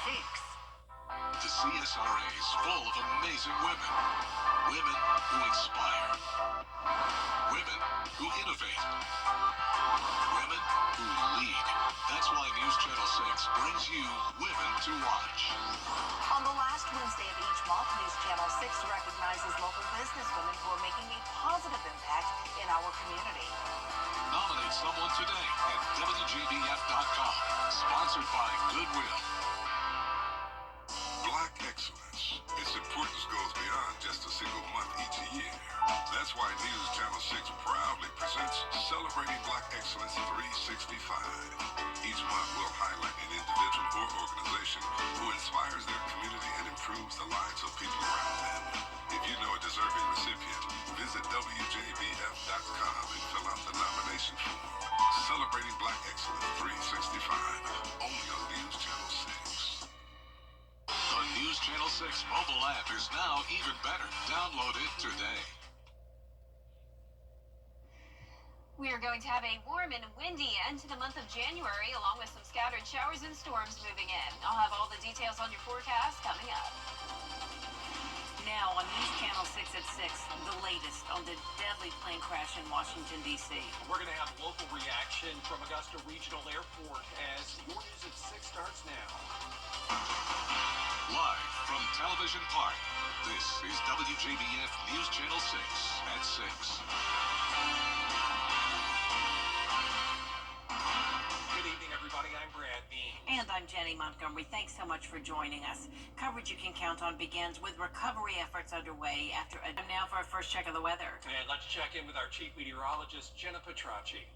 The CSRA is full of amazing women. Women who inspire. Women who innovate. Women who lead. That's why News Channel 6 brings you Women to Watch. On the last Wednesday of each month, News Channel 6 recognizes local businesswomen who are making a positive impact in our community. Nominate someone today at WJBF.com. Sponsored by Goodwill. Black excellence. Its importance goes beyond just a single month each year. That's why News Channel 6 proudly presents Celebrating Black Excellence 365. Each month we'll highlight an individual or organization who inspires their community and improves the lives of people around them. If you know a deserving recipient, visit WJBF.com and fill out the nomination form. Celebrating Black Excellence 365. Only on News Channel 6. The News Channel 6 mobile app is now even better. Download it today. We are going to have a warm and windy end to the month of January, along with some scattered showers and storms moving in. I'll have all the details on your forecast coming up. Now on News Channel 6 at 6, the latest on the deadly plane crash in Washington, D.C. We're going to have local reaction from Augusta Regional Airport as your News at 6 starts now. Live from Television Park, this is WJBF News Channel 6 at 6. Good evening, everybody. I'm Brad Bean. And I'm Jenny Montgomery. Thanks so much for joining us. Coverage you can count on begins with recovery efforts underway after a... Now for our first check of the weather. And let's check in with our chief meteorologist, Jenna Petracci.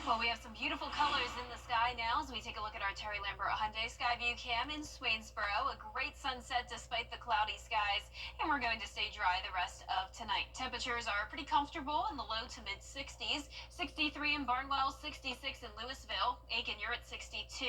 Well, we have some beautiful colors in the sky now as we take a look at our Terry Lambert Hyundai Skyview Cam in Swainsboro. A great sunset despite the cloudy skies, and we're going to stay dry the rest of tonight. Temperatures are pretty comfortable in the low to mid 60s. 63 in Barnwell, 66 in Louisville. Aiken, you're at 62.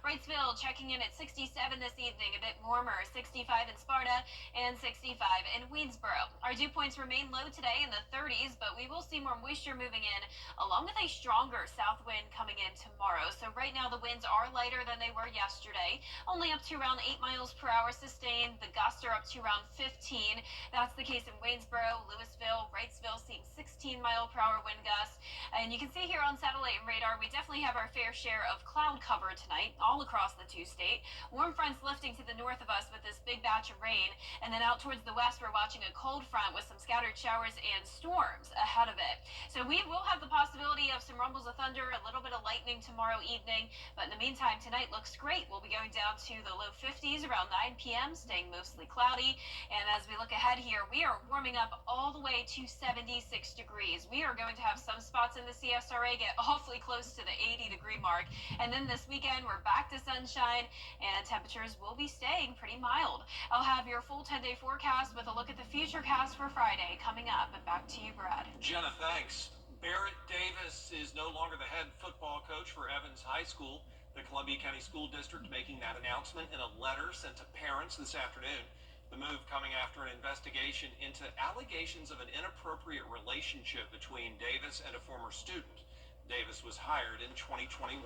Wrightsville checking in at 67 this evening, a bit warmer. 65 in Sparta and 65 in Weedsboro. Our dew points remain low today in the 30s, but we will see more moisture moving in, along with a stronger south wind coming in tomorrow. So right now the winds are lighter than they were yesterday, only up to around 8 miles per hour sustained. The gusts are up to around 15. That's the case in Waynesboro, Louisville, Wrightsville, seeing 16 mile per hour wind gusts. And you can see here on satellite and radar, we definitely have our fair share of cloud cover tonight all across the two-state. Warm fronts lifting to the north of us with this big batch of rain, and then out towards the west we're watching a cold front with some scattered showers and storms ahead of it. So we will have the possibility of some rumbles of thunder, a little bit of lightning tomorrow evening, but in the meantime tonight looks great. We'll be going down to the low 50s around 9 p.m., staying mostly cloudy. And as we look ahead here, we are warming up all the way to 76 degrees. We are going to have some spots in the CSRA get awfully close to the 80-degree mark. And then this weekend we're back to sunshine and temperatures will be staying pretty mild. I'll have your full 10-day forecast with a look at the futurecast for Friday coming up. And back to you, Brad. Jenna, thanks. Barrett Davis is no longer the head football coach for Evans High School. The Columbia County School District making that announcement in a letter sent to parents this afternoon. The move coming after an investigation into allegations of an inappropriate relationship between Davis and a former student. Davis was hired in 2021.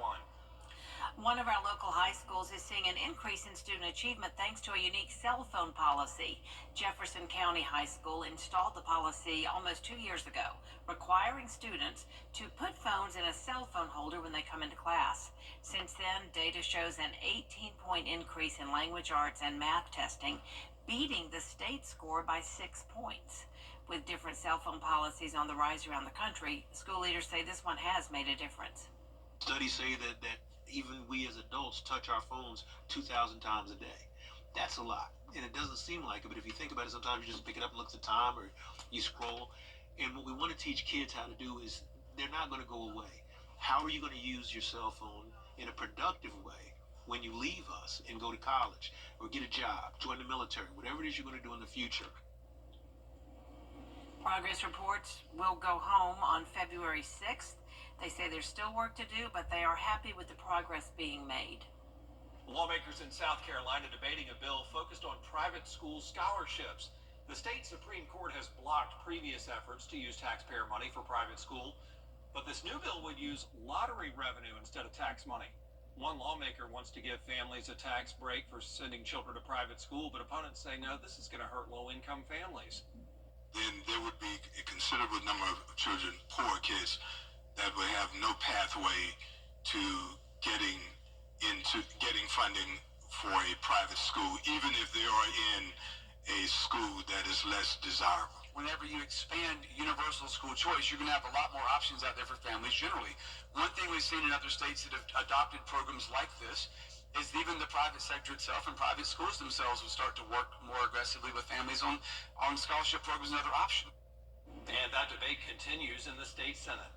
One of our local high schools is seeing an increase in student achievement thanks to a unique cell phone policy. Jefferson County High School installed the policy almost 2 years ago, requiring students to put phones in a cell phone holder when they come into class. Since then, data shows an 18-point increase in language arts and math testing, beating the state score by 6 points. With different cell phone policies on the rise around the country, school leaders say this one has made a difference. Studies say that even we as adults touch our phones 2,000 times a day. That's a lot. And it doesn't seem like it, but if you think about it, sometimes you just pick it up and look at the time or you scroll. And what we want to teach kids how to do is they're not going to go away. How are you going to use your cell phone in a productive way when you leave us and go to college or get a job, join the military, whatever it is you're going to do in the future? Progress reports will go home on February 6th. They say there's still work to do, but they are happy with the progress being made. Lawmakers in South Carolina debating a bill focused on private school scholarships. The state Supreme Court has blocked previous efforts to use taxpayer money for private school, but this new bill would use lottery revenue instead of tax money. One lawmaker wants to give families a tax break for sending children to private school, but opponents say no, this is going to hurt low-income families. Then there would be a considerable number of children, poor kids, that would have no pathway to getting funding for a private school, even if they are in a school that is less desirable. Whenever you expand universal school choice, you're going to have a lot more options out there for families generally. One thing we've seen in other states that have adopted programs like this is even the private sector itself and private schools themselves will start to work more aggressively with families on scholarship programs and other options. And that debate continues in the state Senate.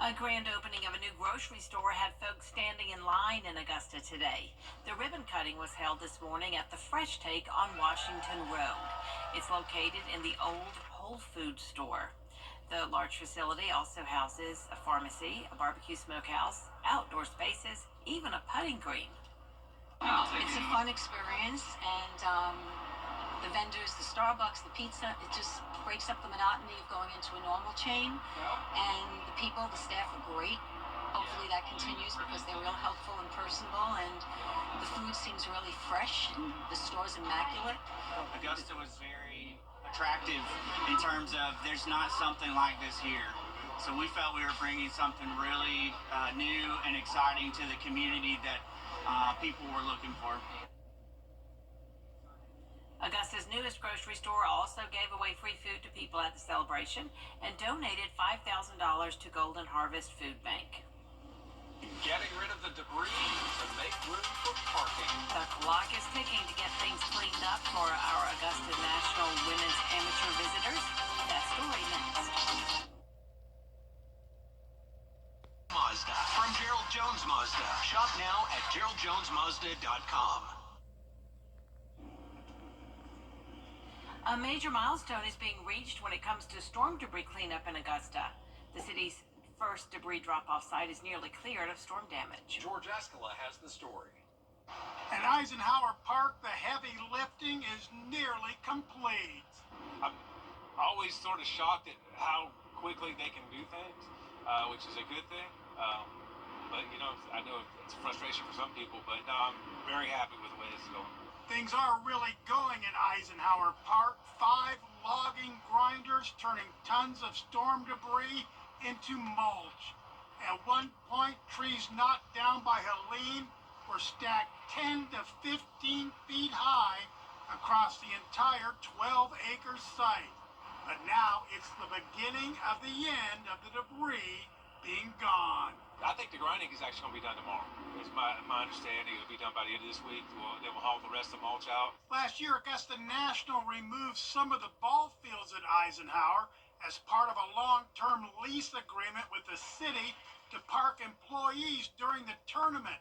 A grand opening of a new grocery store had folks standing in line in Augusta today. The ribbon cutting was held this morning at the Fresh Take on Washington Road. It's located in the old Whole Foods store. The large facility also houses a pharmacy, a barbecue smokehouse, outdoor spaces, even a putting green. It's a fun experience, and the vendors, the Starbucks, the pizza, it just breaks up the monotony of going into a normal chain. And the people, the staff are great. Hopefully that continues because they're real helpful and personable, and the food seems really fresh, and the store's immaculate. Augusta was very attractive in terms of there's not something like this here. So we felt we were bringing something really new and exciting to the community that people were looking for. Augusta's newest grocery store also gave away free food to people at the celebration and donated $5,000 to Golden Harvest Food Bank. Getting rid of the debris to make room for parking. The clock is ticking to get things cleaned up for our Augusta National Women's Amateur visitors. That story next. Mazda from Gerald Jones Mazda. Shop now at GeraldJonesMazda.com. A major milestone is being reached when it comes to storm debris cleanup in Augusta. The city's first debris drop-off site is nearly cleared of storm damage. George Escala has the story. At Eisenhower Park, the heavy lifting is nearly complete. I'm always sort of shocked at how quickly they can do things, which is a good thing. But, you know, I know it's frustration for some people, but no, I'm very happy with the way this is going. Things are really going in Eisenhower Park. 5 logging grinders turning tons of storm debris into mulch. At one point, trees knocked down by Helene were stacked 10 to 15 feet high across the entire 12-acre site. But now it's the beginning of the end of the debris being gone. I think the grinding is actually going to be done tomorrow. It's my understanding it'll be done by the end of this week. Then we'll haul the rest of the mulch out. Last year, Augusta National removed some of the ball fields at Eisenhower as part of a long-term lease agreement with the city to park employees during the tournament.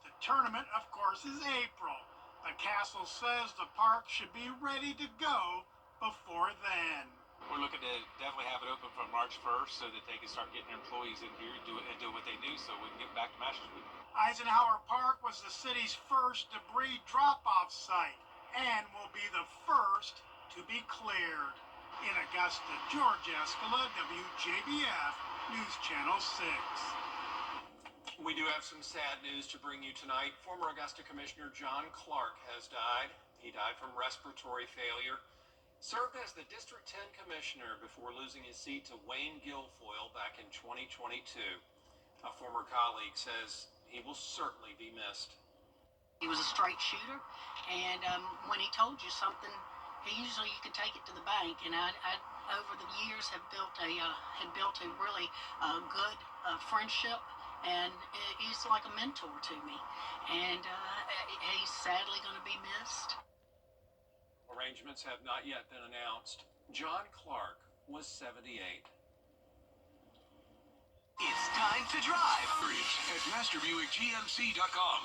The tournament, of course, is April. The castle says the park should be ready to go before then. We're looking to definitely have it open from March 1st so that they can start getting their employees in here and do what they do so we can get back to Masters Week. Eisenhower Park was the city's first debris drop-off site and will be the first to be cleared. In Augusta, George Escala, WJBF, News Channel 6. We do have some sad news to bring you tonight. Former Augusta Commissioner John Clark has died. He died from respiratory failure. Served as the District 10 Commissioner before losing his seat to Wayne Guilfoyle back in 2022. A former colleague says he will certainly be missed. He was a straight shooter, and when he told you something, you could take it to the bank. And I over the years have built a really good friendship, and he's like a mentor to me. And he's sadly going to be missed. Arrangements have not yet been announced. John Clark was 78. It's time to drive At MasterBuickGMC.com.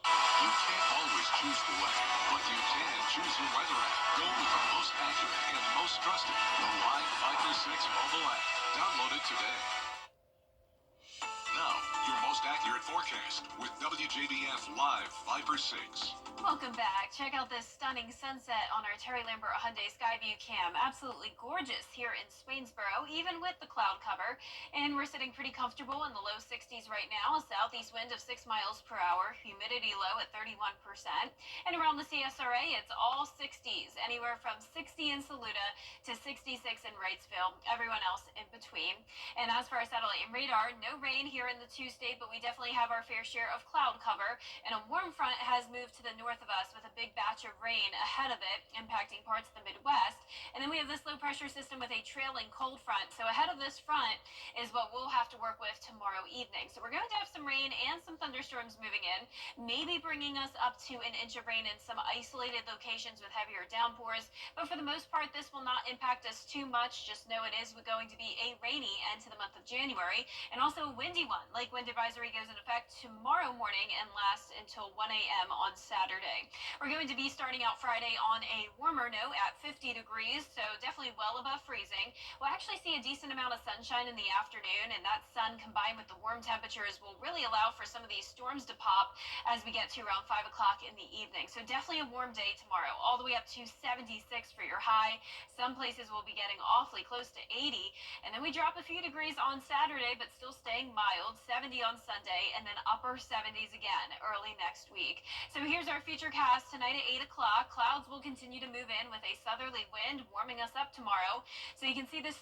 You can't always choose the way, but you can choose your weather app. Go with the most accurate and most trusted, the Live Fighter 6 mobile app. Download it today. Now, your most accurate forecast. next with WJBF Live Viper 6. Welcome back. Check out this stunning sunset on our Terry Lambert Hyundai Skyview cam. Absolutely gorgeous here in Swainsboro, even with the cloud cover. And we're sitting pretty comfortable in the low 60s right now. A southeast wind of 6 miles per hour. Humidity low at 31%. And around the CSRA, it's all 60s. Anywhere from 60 in Saluda to 66 in Wrightsville. Everyone else in between. And as for our satellite and radar, no rain here in the two-state, but we definitely have our fair share of cloud cover. And a warm front has moved to the north of us with a big batch of rain ahead of it, impacting parts of the Midwest. And then we have this low pressure system with a trailing cold front. So ahead of this front is what we'll have to work with tomorrow evening. So we're going to have some rain and some thunderstorms moving in, maybe bringing us up to an inch of rain in some isolated locations with heavier downpours. But for the most part, this will not impact us too much. Just know it is going to be a rainy end to the month of January, and also a windy one. Lake wind advisory goes in effect tomorrow morning and lasts until 1 a.m. on Saturday. We're going to be starting out Friday on a warmer note at 50 degrees, so definitely well above freezing. We'll actually see a decent amount of sunshine in the afternoon, and that sun combined with the warm temperatures will really allow for some of these storms to pop as we get to around 5 o'clock in the evening. So definitely a warm day tomorrow, all the way up to 76 for your high. Some places will be getting awfully close to 80, and then we drop a few degrees on Saturday, but still staying mild, 70 on Sunday, and then upper 70s again early next week. So here's our future cast tonight at 8 o'clock. Clouds will continue to move in with a southerly wind warming us up tomorrow. So you can see this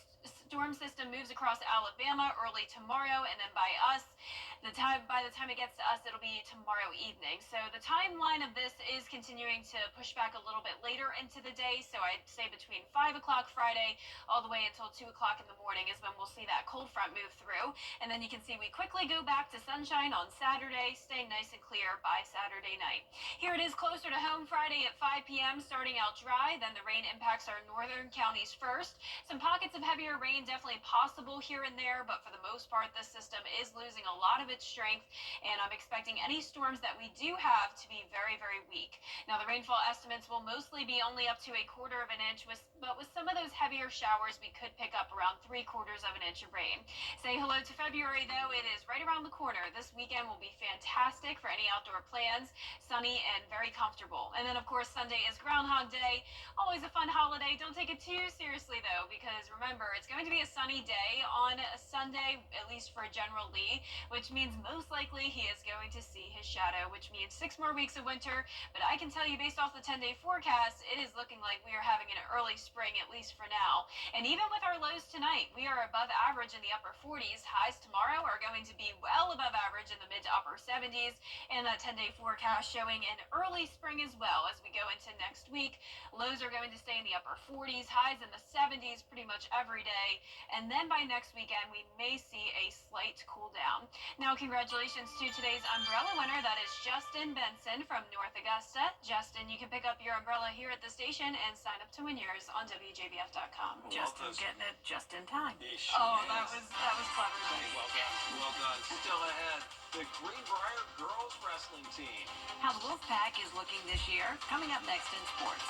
storm system moves across Alabama early tomorrow, and then by the time it gets to us, it'll be tomorrow evening. So the timeline of this is continuing to push back a little bit later into the day. So I'd say between 5 o'clock Friday all the way until 2 o'clock in the morning is when we'll see that cold front move through. And then you can see we quickly go back to sunshine on Saturday, staying nice and clear by Saturday night. Here it is closer to home Friday at 5 p.m., starting out dry. Then the rain impacts our northern counties first. Some pockets of heavier rain definitely possible here and there, but for the most part, this system is losing a lot of its strength, and I'm expecting any storms that we do have to be very, very weak. Now, the rainfall estimates will mostly be only up to 1/4 of an inch, but with some of those heavier showers, we could pick up around 3/4 of an inch of rain. Say hello to February, though. It is right around the corner. This weekend will be fantastic for any outdoor plans, sunny and very comfortable. And then, of course, Sunday is Groundhog Day. Always a fun holiday. Don't take it too seriously, though, because remember, it's going to be a sunny day on a Sunday, at least for General Lee, which means most likely he is going to see his shadow, which means 6 more weeks of winter. But I can tell you, based off the 10-day forecast, it is looking like we are having an early spring, at least for now. And even with our lows tonight, we are above average in the upper 40s. Highs tomorrow are going to be well above average in the mid to upper 70s, and that 10-day forecast showing an early spring as well as we go into next week. Lows are going to stay in the upper 40s, highs in the 70s pretty much every day. And then by next weekend, we may see a slight cool down. Now, congratulations to today's umbrella winner. That is Justin Benson from North Augusta. Justin, you can pick up your umbrella here at the station and sign up to win yours on WJBF.com. Justin getting it just in time. Oh, that was clever. Hey, well done. Well done. Still ahead, the Greenbrier girls wrestling team. How the Wolfpack is looking this year, coming up next in sports.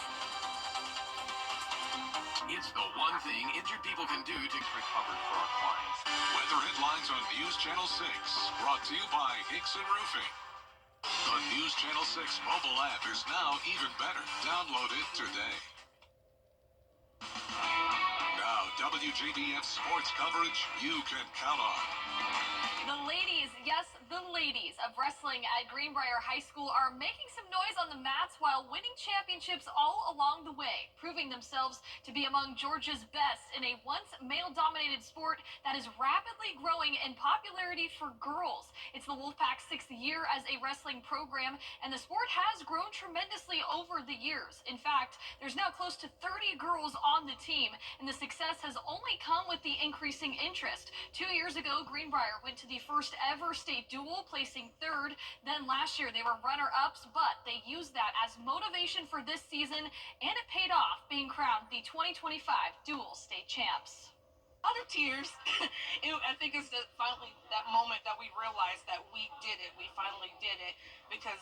It's the one thing injured people can do to recover for our clients. Weather headlines on News Channel 6, brought to you by Hickson Roofing. The News Channel 6 mobile app is now even better. Download it today. Now, WJBF sports coverage you can count on. The ladies, yes, the ladies of wrestling at Greenbrier High School are making some noise on the mats while winning championships all along the way, proving themselves to be among Georgia's best in a once male-dominated sport that is rapidly growing in popularity for girls. It's the Wolfpack's 6th year as a wrestling program, and the sport has grown tremendously over the years. In fact, there's now close to 30 girls on the team, and the success has only come with the increasing interest. 2 years ago, Greenbrier went to the first ever state duel, placing 3rd. Then last year they were runner-ups, but they used that as motivation for this season, and it paid off, being crowned the 2025 dual state champs. Other tears. I think it's finally that moment that we realized that we did it. We finally did it, because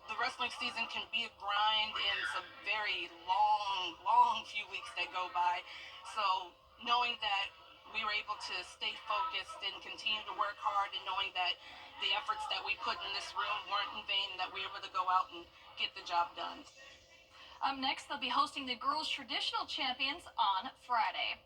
the wrestling season can be a grind and some very long few weeks that go by. So knowing that we were able to stay focused and continue to work hard, and knowing that the efforts that we put in this room weren't in vain, that we were able to go out and get the job done. Up next, they'll be hosting the girls' traditional champions on Friday.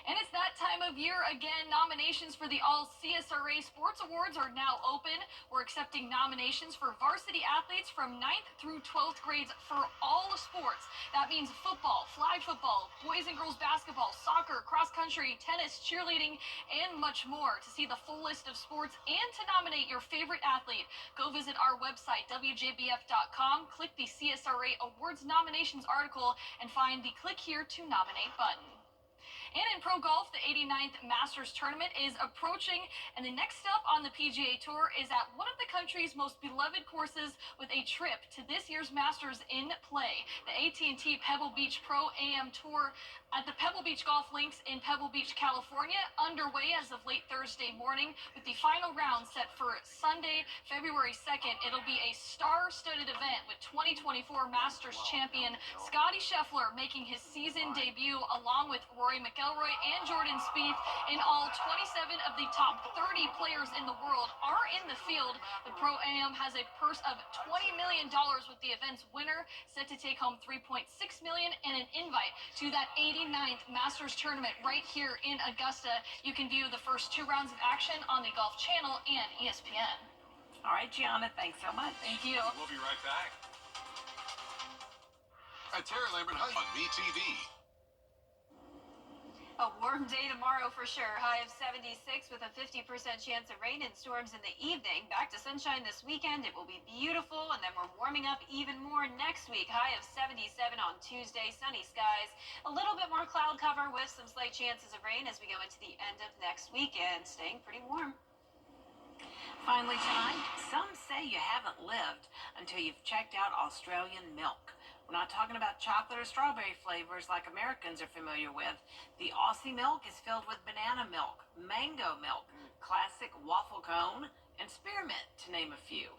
And it's that time of year again. Nominations for the All CSRA Sports Awards are now open. We're accepting nominations for varsity athletes from 9th through 12th grades for all sports. That means football, flag football, boys and girls basketball, soccer, cross country, tennis, cheerleading, and much more. To see the full list of sports and to nominate your favorite athlete, go visit our website, WJBF.com, click the CSRA Awards nominations article, and find the Click Here to Nominate button. And in pro golf, the 89th Masters Tournament is approaching, and the next stop on the PGA Tour is at one of the country's most beloved courses with a trip to this year's Masters in play. The AT&T Pebble Beach Pro AM Tour at the Pebble Beach Golf Links in Pebble Beach, California, underway as of late Thursday morning, with the final round set for Sunday, February 2nd. It'll be a star-studded event with 2024 Masters champion Scottie Scheffler making his season debut along with Rory McIlroy and Jordan Spieth. In all, 27 of the top 30 players in the world are in the field. The Pro AM has a purse of $20 million with the event's winner set to take home $3.6 million and an invite to that 89th Masters Tournament right here in Augusta. You can view the first 2 rounds of action on the Golf Channel and ESPN. All right, Gianna, thanks so much. Thank you. We'll be right back. At Terry Lambert High on VTV. A warm day tomorrow for sure. High of 76 with a 50% chance of rain and storms in the evening. Back to sunshine this weekend. It will be beautiful, and then we're warming up even more next week. High of 77 on Tuesday. Sunny skies. A little bit more cloud cover with some slight chances of rain as we go into the end of next weekend. Staying pretty warm. Finally tonight, some say you haven't lived until you've checked out Australian milk. We're not talking about chocolate or strawberry flavors like Americans are familiar with. The Aussie milk is filled with banana milk, mango milk, classic waffle cone, and spearmint, to name a few.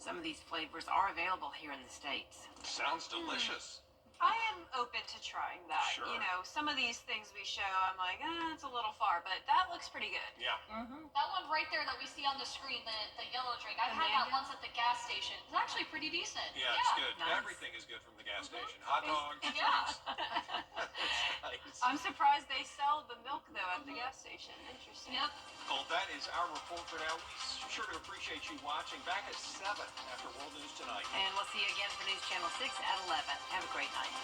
Some of these flavors are available here in the States. Sounds delicious. I am open to trying that. Sure. You know, some of these things we show, I'm like, it's a little far, but that looks pretty good. Yeah. That one right there that we see on the screen, the yellow drink, I've had that once at the gas station. It's actually pretty decent. Yeah, it's good. Nice. Everything is good from the gas station. Hot dogs, Yeah. drinks. I'm surprised they sell the milk, though, at the gas station. Interesting. Yep. Well, that is our report for now. We sure do appreciate you watching. Back at 7 after World News Tonight. And we'll see you again for News Channel 6 at 11. Have a great night.